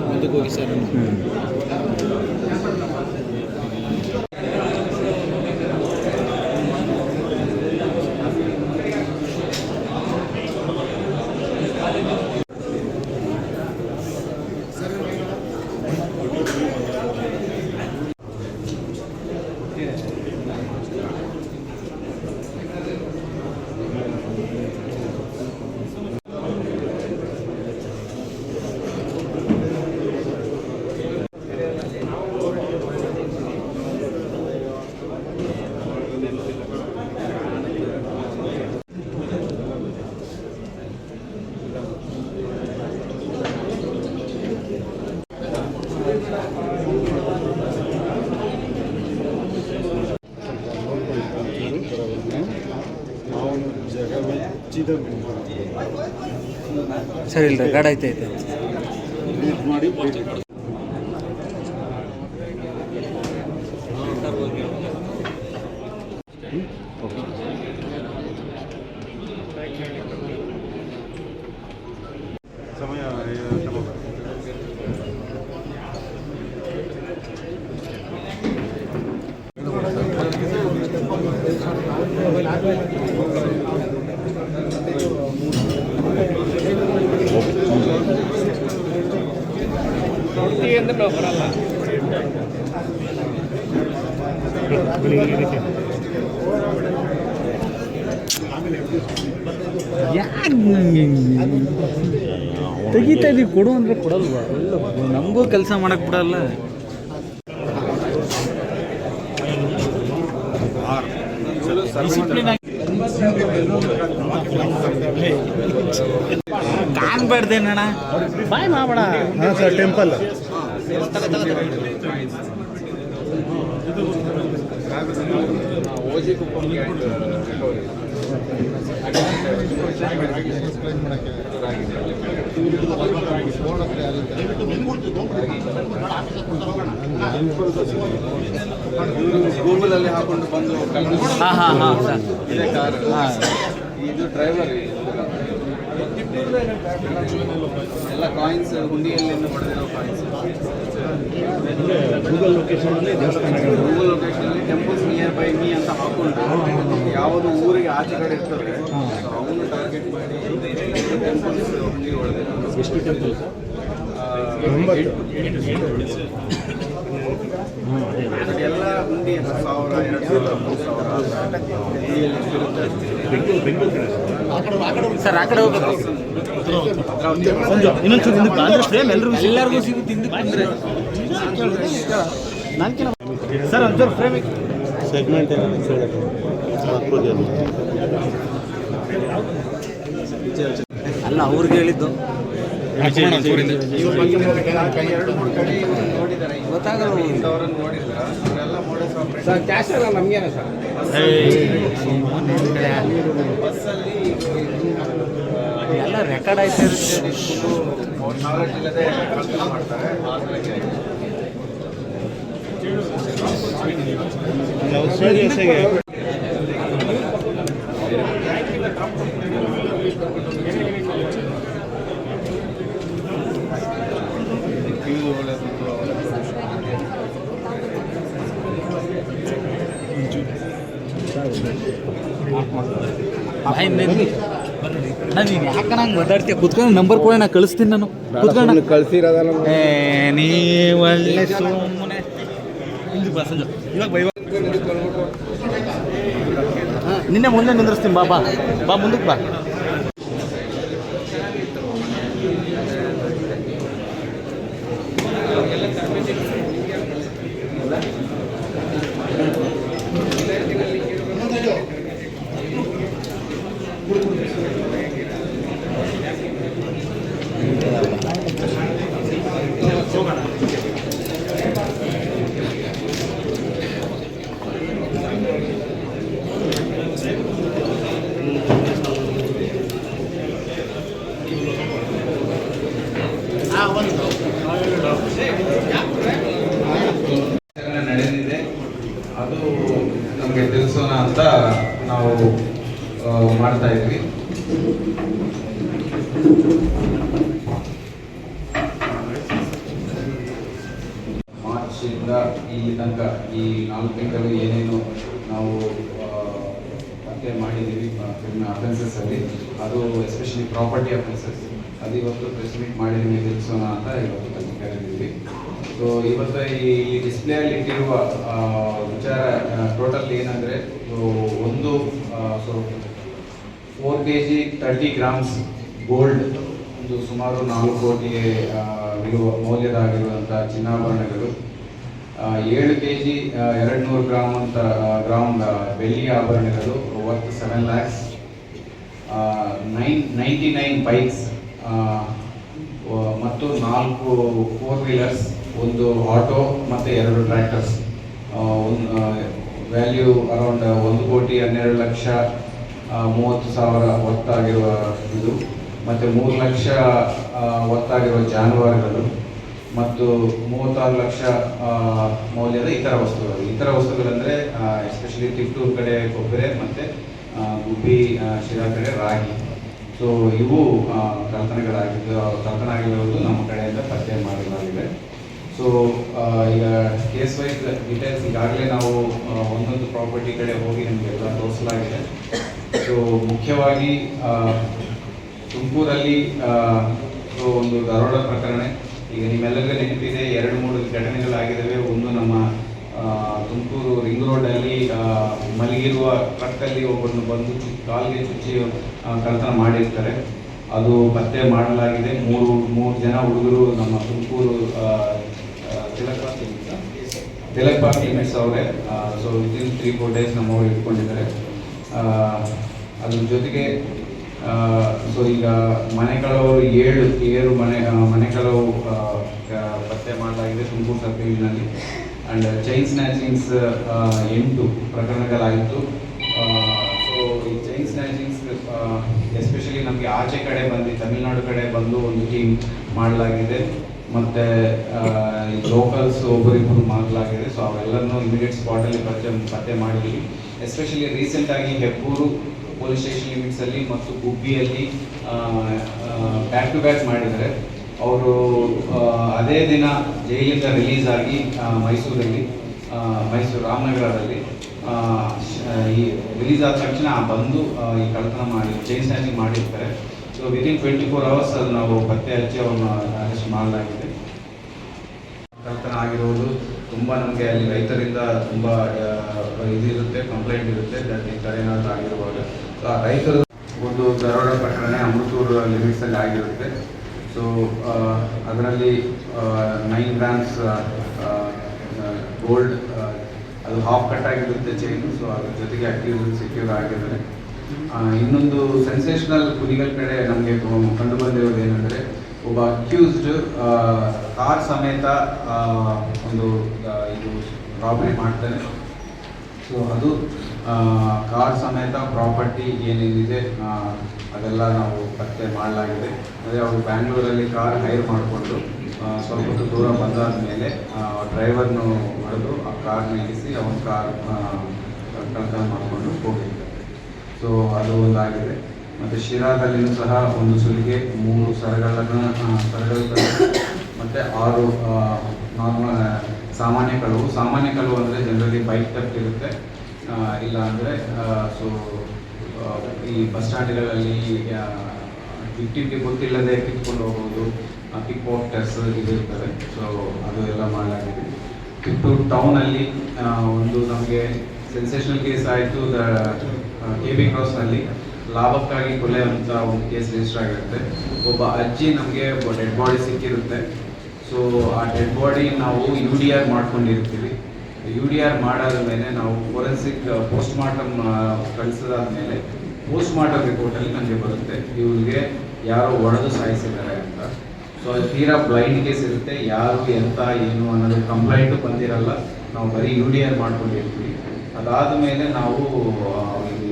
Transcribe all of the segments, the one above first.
ಮುಂದಕ್ಕೆ ಹೋಗಿ ಸರ್. ಸರಿ ಇಲ್ಲ ರೆಕಾರ್ಡ್ ಐತೆ ಮಾಡಿ ಸಮಯ ಬರಲ್ಲ. ತೆಗಿತಾ ಇದೀವಿ, ಕೊಡು ಅಂದ್ರೆ ಕೊಡಲ್ವಾ? ನಮಗೂ ಕೆಲಸ ಮಾಡಕ್ ಬಿಡಲ್ಲ. ಕಾಣ್ಬಾರ್ದೇನಣ್ಣ, ಬಾಯ್ ಮಾಡಬೇಡ. ಹಾಂ ಸರ್, ಟೆಂಪಲ್ ಓಜಿ ಕುಪ್ಪಂಗೆ ಗೂಗಲಲ್ಲಿ ಹಾಕೊಂಡು ಬಂದು ಇದೇ ಕಾರ್. ಇದು ಡ್ರೈವರ್, ಎಲ್ಲ ಕಾಯಿನ್ಸ್ ಹುಂಡಿಯಲ್ಲಿ ಹೊಡೆದಿರೋ ಕಾಯಿನ್ಸ್. ಗೂಗಲ್ ಲೊಕೇಶನಲ್ಲಿ ಟೆಂಪಲ್ಸ್ ನಿಯರ್ ಬೈ ಮೀ ಅಂತ ಹಾಕೊಂಡು ಯಾವುದು ಊರಿಗೆ ಆಚೆ ಕಡೆ ಇರ್ತದೆ ಅವನು ಟಾರ್ಗೆಟ್ ಮಾಡಿ ಟೆಂಪಲ್ಸ್ ಹುಂಡಿ ಹೊಡೆದಿರೋ. ಎಷ್ಟು ಟೆಂಪಲ್? ಎಲ್ಲ ಹುಂಡಿ 1000, 2000 ಸರ್. ಆ ಕಡೆ ಹೋಗ್ಬೇಕು ಇನ್ನೊಂಚೂರು ಎಲ್ಲರಿಗೂ ಸಿಗುತ್ತೆ. ಸರ್ ಒಂಚೂರು ಫ್ರೇಮ್ ಸೆಗ್ಮೆಂಟ್ ಅಲ್ಲ, ಅವ್ರಿಗೆ ಹೇಳಿದ್ದು ಗೊತ್ತಾಗಲ್ಲ. ಸರ್ ಕ್ಯಾಶ್ ಅಲ್ಲ ನಮಗೇನ ಸರ್? ಎಲ್ಲ ರೆಕಾರ್ಡ್ ಆಯ್ತಾ ಇರುತ್ತೆ. ನೀನು ಯಾಕೆ ನಂಗೆ ಮಾತಾಡ್ತೀಯ? ಕುತ್ಕೊಂಡು ನಂಬರ್ ಕೂಡ ನಾನು ಕಳಿಸ್ತೀನಿ. ನಾನು ಕುತ್ಕೊಂಡು ಕಳಿಸಿರೋದಲ್ಲ. ನೀ ಒಳ್ಳೆ ಸುಮ್ಮನೆ ನಿನ್ನೆ ಮುಂದೆ ನಿಂದ್ರಿಸ್ತೀನಿ. ಬಾ ಮುಂದಕ್ಕೆ ಬಾ. ನಡೆದಿದೆ ಅದು ನಮಗೆ ತಿಳಿಸೋಣ ಅಂತ ನಾವು ಮಾಡ್ತಾ ಇದ್ವಿ. ಮಾರ್ಚಿಂದ ಇಲ್ಲಿ ತನಕ ಈ 4 ತಿಂಗಳು ಏನೇನು ನಾವು ಪತ್ತೆ ಮಾಡಿದ್ದೀವಿ ಅಫೆನ್ಸಸ್ ಅಲ್ಲಿ, ಅದು ಎಸ್ಪೆಷಲಿ ಪ್ರಾಪರ್ಟಿ ಅಫೆನ್ಸಸ್, ಅದು ಇವತ್ತು ಪ್ರೆಸ್ ಮೀಟ್ ಮಾಡಿ ನಿಮಗೆ ತಿಳಿಸೋಣ ಅಂತ ಇವತ್ತು ಕರೆದಿದ್ವಿ. ಸೊ ಇವತ್ತು ಈ ಡಿಸ್ಪ್ಲೇಯಲ್ಲಿ ಇಟ್ಟಿರುವ ವಿಚಾರ ಟೋಟಲ್ ಏನಂದರೆ, ಒಂದು 4 kg 30 grams ಗೋಲ್ಡ್, ಒಂದು ಸುಮಾರು 4 ಕೋಟಿಗೆ ಮೌಲ್ಯದಾಗಿರುವಂಥ ಚಿನ್ನಾಭರಣಗಳು, 7 kg 200 ಗ್ರಾಮ್ ಬೆಳ್ಳಿಯ ಆಭರಣಗಳು ವರ್ತ್ 7 lakhs, 99 ಬೈಕ್ಸ್ ಮತ್ತು 4 4 ವೀಲರ್ಸ್, ಒಂದು ಆಟೋ ಮತ್ತು 2 ಟ್ರ್ಯಾಕ್ಟರ್ಸ್, ವ್ಯಾಲ್ಯೂ ಅರೌಂಡ್ 1,12,30,000 ಒತ್ತಾಗಿರುವ ಇದು, ಮತ್ತು 3 ಲಕ್ಷ ಒತ್ತಾಗಿರುವ ಜಾನುವಾರುಗಳು, ಮತ್ತು 36 ಲಕ್ಷ ಮೌಲ್ಯದ ಇತರ ವಸ್ತುಗಳಂದರೆ ಎಸ್ಪೆಷಲಿ ತಿಪ್ಟೂರು ಕಡೆ ಕೊಬ್ಬರಿ ಮತ್ತು ಗುಬ್ಬಿ ಶಿರಾ ಕಡೆ ರಾಗಿ. ಸೊ ಇವು ಕಳ್ತನ ಆಗಿರುವುದು ನಮ್ಮ ಕಡೆಯಿಂದ ಪತ್ತೆ ಮಾಡಲಾಗಿದೆ. ಸೊ ಈಗ ಕೇಸ್ ವೈಸ್ ಡೀಟೇಲ್ಸ್ ಈಗಾಗಲೇ ನಾವು ಒಂದೊಂದು ಪ್ರಾಪರ್ಟಿ ಕಡೆ ಹೋಗಿ ನಿಮಗೆಲ್ಲ ತೋರಿಸಲಾಗಿದೆ. ಸೊ ಮುಖ್ಯವಾಗಿ ತುಮಕೂರಲ್ಲಿ ಒಂದು ದರೋಡ ಪ್ರಕರಣ, ಈಗ ನಿಮ್ಮೆಲ್ಲರಿಗೂ ನೆನಪಿದೆ, 2-3 ಘಟನೆಗಳಾಗಿದ್ದಾವೆ. ಒಂದು ನಮ್ಮ ತುಮಕೂರು ರಿಂಗ್ ರೋಡಲ್ಲಿ ಮಲಗಿರುವ ಟ್ರಕ್ಕಲ್ಲಿ ಒಬ್ಬರನ್ನು ಬಂದು ಕಾಲಿಗೆ ಚುಚ್ಚಿ ಕಳ್ತನ ಮಾಡಿರ್ತಾರೆ. ಅದು ಪತ್ತೆ ಮಾಡಲಾಗಿದೆ. ಮೂರು ಜನ ಹುಡುಗರು ನಮ್ಮ ತುಮಕೂರು ತಿಲಕ್ ಪಾರ್ಕ್ ಲಿಮಿಟ್ಸ್ ಅವರೇ. ಸೊ ವಿತಿನ್ 3-4 ಡೇಸ್ ನಮ್ಮವರು ಇಟ್ಕೊಂಡಿದ್ದಾರೆ. ಅದ್ರ ಜೊತೆಗೆ ಸೊ ಈಗ ಮನೆ ಕಳವರು 7 ಮನೆ ಕಳವು ಪತ್ತೆ ಮಾಡಲಾಗಿದೆ ತುಮಕೂರು ಸರ್ಕಲ್ನಲ್ಲಿ. ಆ್ಯಂಡ್ ಚೈನ್ ಸ್ನ್ಯಾಚಿಂಗ್ಸ್ 8 ಪ್ರಕರಣಗಳಾಗಿತ್ತು. ಸೊ ಈ ಚೈನ್ ಸ್ನ್ಯಾಚಿಂಗ್ಸ್ ಎಸ್ಪೆಷಲಿ ನಮಗೆ ಆಚೆ ಕಡೆ ಬಂದು ತಮಿಳುನಾಡು ಕಡೆ ಬಂದು ಒಂದು ಟೀಮ್ ಮಾಡಲಾಗಿದೆ, ಮತ್ತು ಲೋಕಲ್ಸ್ ಒಬ್ಬರಿಬ್ಬರು ಮಾಡಲಾಗಿದೆ. ಸೊ ಅವೆಲ್ಲನೂ ಇಮಿಡಿಯೇಟ್ ಸ್ಪಾಟಲ್ಲಿ ಪತ್ತೆ ಮಾಡಿದ್ವಿ. ಎಸ್ಪೆಷಲಿ ರೀಸೆಂಟಾಗಿ ಹೆಬ್ಬೂರು ಪೊಲೀಸ್ ಸ್ಟೇಷನ್ ಲಿಮಿಟ್ಸಲ್ಲಿ ಮತ್ತು ಗುಬ್ಬಿಯಲ್ಲಿ ಬ್ಯಾಕ್ ಟು ಬ್ಯಾಕ್ ಮಾಡಿದ್ದಾರೆ. ಅವರು ಅದೇ ದಿನ ಜೈಲಿಂದ ರಿಲೀಸ್ ಆಗಿ ಮೈಸೂರು ರಾಮನಗರದಲ್ಲಿ ಈ ರಿಲೀಸ್ ಆದ ತಕ್ಷಣ ಬಂದು ಈ ಕಳ್ತನ ಮಾಡಿ ಚೈನ್ ಸ್ನ್ಯಾಚಿಂಗ್ ಮಾಡಿರ್ತಾರೆ. ಸೊ ವಿತಿನ್ 24 hours ಅದು ನಾವು ಪತ್ತೆ ಹಚ್ಚಿ ಅವ್ರನ್ನ ಅರೆಸ್ಟ್ ಮಾಡಲಾಗಿದೆ. ಕಳ್ತನ ಆಗಿರುವುದು ತುಂಬ ನಮಗೆ ಅಲ್ಲಿ ರೈತರಿಂದ ತುಂಬ ಇದಿರುತ್ತೆ, ಕಂಪ್ಲೇಂಟ್ ಇರುತ್ತೆ ಈ ಥರ ಏನಾದರೂ ಆಗಿರುವಾಗ. ಸೊ ಆ ರೈತರು ಒಂದು ದರೋಡ ಪ್ರಕರಣ ಅಮೃತೂರು ಲಿಮಿಟ್ಸಲ್ಲಿ ಆಗಿರುತ್ತೆ. ಸೊ ಅದರಲ್ಲಿ 9 grams ಗೋಲ್ಡ್, ಅದು ಹಾಫ್ ಕಟ್ ಆಗಿರುತ್ತೆ ಚೈನು. ಸೊ ಅದ್ರ ಜೊತೆಗೆ ಅಕ್ಯೂಸ್ ಸೆಕ್ಯೂರ್ ಆಗಿದ್ದಾರೆ. ಇನ್ನೊಂದು ಸೆನ್ಸೇಷನಲ್ ಕುನಿಗಲ್ ಕಡೆ ನಮಗೆ ಕಂಡು ಬಂದಿರೋದು ಏನಂದರೆ, ಒಬ್ಬ ಅಕ್ಯೂಸ್ಡ್ ಕಾರ್ ಸಮೇತ ಒಂದು ಇದು ರಾಬರಿ ಮಾಡ್ತಾನೆ. ಸೊ ಅದು ಕಾರ್ ಸಮೇತ ಪ್ರಾಪರ್ಟಿ ಏನೇನಿದೆ ಅದೆಲ್ಲ ನಾವು ಪತ್ತೆ ಮಾಡಲಾಗಿದೆ. ಅದೇ ಅವರು ಬ್ಯಾಂಗ್ಳೂರಲ್ಲಿ ಕಾರ್ ಹೈರ್ ಮಾಡಿಕೊಂಡು ಸ್ವಲ್ಪ ಹೊತ್ತು ದೂರ ಬಂದಾದ ಮೇಲೆ ಡ್ರೈವರ್ನು ಹೊಡೆದು ಆ ಕಾರ್ನ ಇಳಿಸಿ ಅವನ ಕಾರ್ ಕಳ್ತನ ಮಾಡಿಕೊಂಡು ಹೋಗಿದ್ದಾರೆ. ಸೊ ಅದು ಒಂದಾಗಿದೆ. ಮತ್ತು ಶಿರಾದಲ್ಲಿಯೂ ಸಹ ಒಂದು ಸುಲಿಗೆ, 3 ಸರಗಳು ಮತ್ತು 6 ನಾರ್ಮಲ್ ಸಾಮಾನ್ಯ ಕಳವು ಅಂದರೆ ಜನರಲಿ ಬೈಕ್ ಥೆಫ್ಟ್ ಇರುತ್ತೆ, ಇಲ್ಲ ಅಂದರೆ ಸೊ ಈ ಬಸ್ ಸ್ಟ್ಯಾಂಡ್ಗಳಲ್ಲಿ ವಿಕ್ಟಿಮ್ಗೆ ಗೊತ್ತಿಲ್ಲದೆ ಕಿತ್ಕೊಂಡು ಹೋಗೋದು, ಪಿಕ್ ಪಾಕೆಟರ್ಸ್ ಇದಿರ್ತವೆ. ಸೊ ಅದು ಎಲ್ಲ ಮಾಡಲಾಗಿದೆ. ಕಿತ್ತೂರು ಟೌನಲ್ಲಿ ಒಂದು ನಮಗೆ ಸೆನ್ಸೇಷನಲ್ ಕೇಸ್ ಆಯಿತು. KB ಕ್ರಾಸ್ನಲ್ಲಿ ಲಾಭಕ್ಕಾಗಿ ಕೊಲೆ ಅಂತ ಒಂದು ಕೇಸ್ ರಿಜಿಸ್ಟರ್ ಆಗಿರುತ್ತೆ. ಒಬ್ಬ ಅಜ್ಜಿ ನಮಗೆ ಡೆಡ್ ಬಾಡಿ ಸಿಕ್ಕಿರುತ್ತೆ. ಸೊ ಆ ಡೆಡ್ ಬಾಡಿ ನಾವು UDR ಮಾಡ್ಕೊಂಡಿರ್ತೀವಿ. UDR ಮಾಡಾದ ಮೇಲೆ ನಾವು ಫೋರೆನ್ಸಿಕ್ ಪೋಸ್ಟ್ ಮಾರ್ಟಮ್ ಕಳಿಸಿದಾದ ಮೇಲೆ ಪೋಸ್ಟ್ ಮಾರ್ಟಮ್ ರಿಪೋರ್ಟಲ್ಲಿ ನಮಗೆ ಬರುತ್ತೆ ಇವ್ರಿಗೆ ಯಾರೋ ಹೊಡೆದು ಸಾಯಿಸಿದ್ದಾರೆ ಅಂತ. ಸೊ ಅದು ತೀರಾ ಬ್ಲೈಂಡ್ ಕೇಸ್ ಇರುತ್ತೆ, ಯಾರು ಎಂತ ಏನು ಅನ್ನೋದು ಕಂಪ್ಲೇಂಟು ಬಂದಿರಲ್ಲ. ನಾವು ಬರೀ UDR ಮಾಡ್ಕೊಂಡಿರ್ತೀವಿ. ಅದಾದ ಮೇಲೆ ನಾವು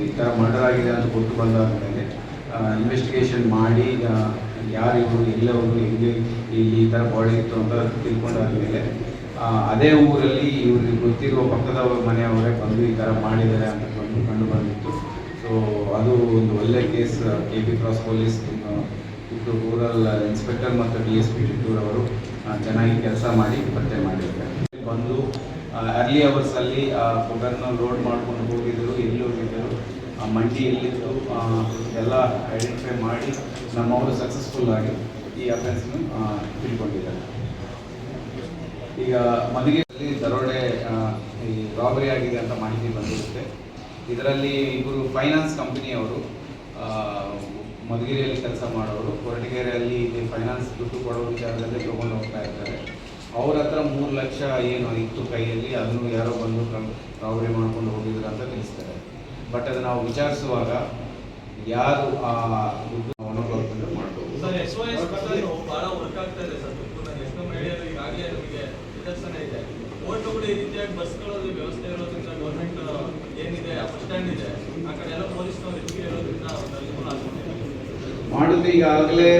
ಈ ಥರ ಮರ್ಡರ್ ಆಗಿದೆ ಅಂತ ಗೊತ್ತು ಬಂದಾದ ಮೇಲೆ ಇನ್ವೆಸ್ಟಿಗೇಷನ್ ಮಾಡಿ ಯಾರಿವರು ಎಲ್ಲವರು ಹೆಂಗೆ ಈ ಥರ ಬಾಡಿ ಇತ್ತು ಅಂತ ತಿಳ್ಕೊಂಡಾದ್ಮೇಲೆ ಅದೇ ಊರಲ್ಲಿ ಇವ್ರಿಗೆ ಗೊತ್ತಿರುವ ಪಕ್ಕದವರ ಮನೆಯವರೇ ಬಂದು ಈ ಥರ ಮಾಡಿದ್ದಾರೆ ಅಂತ ಕಂಡು ಬಂದಿತ್ತು. ಸೊ ಅದು ಒಂದು ಒಳ್ಳೆ case. K P cross police ಇದು ರೂರಲ್ ಇನ್ಸ್ಪೆಕ್ಟರ್ ಮತ್ತು DSP ಚಿತ್ತೂರು ಅವರು ಚೆನ್ನಾಗಿ ಕೆಲಸ ಮಾಡಿ ಪತ್ತೆ ಮಾಡಿದ್ದಾರೆ. ಬಂದು ಅರ್ಲಿ ಅವರ್ಸಲ್ಲಿ ಫುಡನ್ನು ಲೋಡ್ ಮಾಡ್ಕೊಂಡು ಹೋಗಿದ್ದರು, ಎಲ್ಲಿ ಹೋಗಿದ್ದರು, ಮಂಡಿ ಎಲ್ಲಿತ್ತು ಎಲ್ಲ ಐಡೆಂಟಿಫೈ ಮಾಡಿ ನಮ್ಮವರು ಸಕ್ಸಸ್ಫುಲ್ ಆಗಿ ಈ ಅಫೆನ್ಸ್ನು ತಿಳ್ಕೊಂಡಿದ್ದಾರೆ. ಈಗ ಮಧುಗಿರಿಯಲ್ಲಿ ದರೋಡೆ ಈ ರಾಬರಿ ಆಗಿದೆ ಅಂತ ಮಾಹಿತಿ ಬಂದಿರುತ್ತೆ. ಇದರಲ್ಲಿ ಇಬ್ಬರು ಫೈನಾನ್ಸ್ ಕಂಪನಿಯವರು ಮಧುಗಿರಿಯಲ್ಲಿ ಕೆಲಸ ಮಾಡೋರು ಕೊರಟಗೆರೆಯಲ್ಲಿ ಇಲ್ಲಿ ಫೈನಾನ್ಸ್ ದುಡ್ಡು ಕೊಡೋ ವಿಚಾರದಲ್ಲಿ ತೊಗೊಂಡು ಹೋಗ್ತಾ ಇರ್ತಾರೆ. ಅವ್ರ ಹತ್ರ 3 ಲಕ್ಷ ಏನು ಇತ್ತು ಕೈಯಲ್ಲಿ, ಅದನ್ನು ಯಾರೋ ಬಂದು ರಾಬರಿ ಮಾಡ್ಕೊಂಡು ಹೋಗಿದ್ರು ಅಂತ ತಿಳಿಸ್ತಾರೆ. ಬಟ್ ಅದು ನಾವು ವಿಚಾರಿಸುವಾಗ ಯಾರು ಆ ದುಡ್ಡು ಅವನೊಬ್ಬರು ಮಾಡ್ಬೋದು. ಈ ರೀತಿಯಾಗಿ ಬಸ್ಗಳ ವ್ಯವಸ್ಥೆ ಇರೋದ್ರಿಂದ ಗೌರ್ಮೆಂಟ್ ಏನಿದೆ ಬಸ್ ಸ್ಟ್ಯಾಂಡ್ ಇದೆ ಆ ಕಡೆ ಎಲ್ಲ ಪೊಲೀಸ್ನವರು ಹೆಚ್ಚಿಗೆ ಇರೋದ್ರಿಂದ ಮಾಡುದು. ಈಗಾಗಲೇ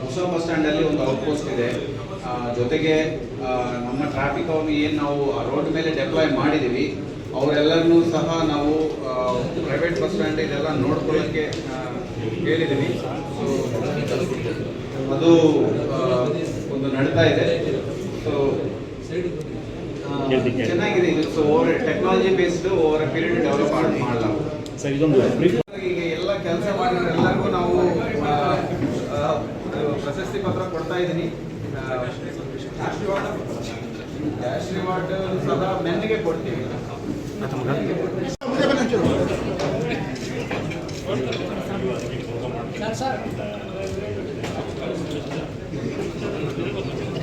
ಹೊಸ ಬಸ್ ಸ್ಟ್ಯಾಂಡಲ್ಲಿ ಒಂದು ಔಟ್ ಪೋಸ್ಟ್ ಇದೆ. ಜೊತೆಗೆ ನಮ್ಮ ಟ್ರಾಫಿಕ್ ಅವ್ರನ್ನ ಏನು ನಾವು ರೋಡ್ ಮೇಲೆ ಡೆಪ್ಲಾಯ್ ಮಾಡಿದ್ದೀವಿ ಅವರೆಲ್ಲರನ್ನೂ ಸಹ ನಾವು ಪ್ರೈವೇಟ್ ಬಸ್ ಸ್ಟ್ಯಾಂಡ್ ಇದೆಲ್ಲ ನೋಡ್ಕೊಳ್ಳೋಕ್ಕೆ ಹೇಳಿದ್ದೀವಿ. ಅದು ಒಂದು ನಡೀತಾ ಇದೆ. ಸೊ ಚೆನ್ನಾಗಿದೆ ಇದು. So over technology based over A period develop ಮಾಡಲಾಗುತ್ತೆ. ಈಗ ಎಲ್ಲ ಕೆಲಸ ಮಾಡಿದ್ರೆ ಎಲ್ಲರಿಗೂ ನಾವು ಪ್ರಶಸ್ತಿ ಪತ್ರ ಕೊಡ್ತಾ ಇದ್ದೀನಿ. ಕ್ಯಾಶ್ ರಿವಾರ್ಡ್ ಸದಾ ಮೆನ್ಗೆ ಕೊಡ್ತೀವಿ.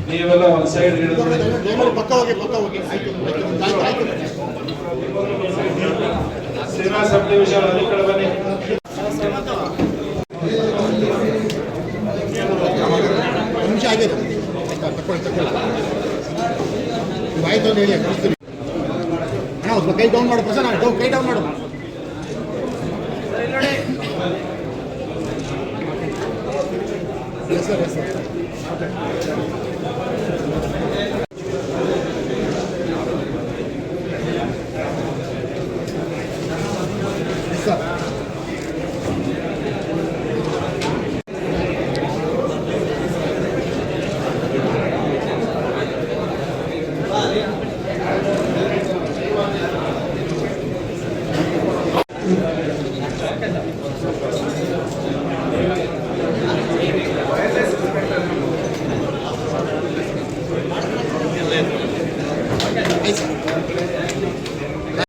ನೀವೆಲ್ಲ ಒಂದು ಸೈಡ್ ಪಕ್ಕ ಹೋಗಿ ಸೇವಾ ಸಬ್ ಡಿವಿಷನ್ ಈ ಕಡೆ ಬನ್ನಿ. ನಿಮಿಷ ಆಗಿದೆ. ಆಯ್ತು ಅಂತ ಹೇಳಿ ಕಳಿಸ್ತೀನಿ. ಅಣ್ಣ ಕೈ ಡೌನ್ ಮಾಡು ಪ್ರಸನ್ನ, ಕೈ ಡೌನ್ ಮಾಡು. Yes sir, yes sir. Yes, sir.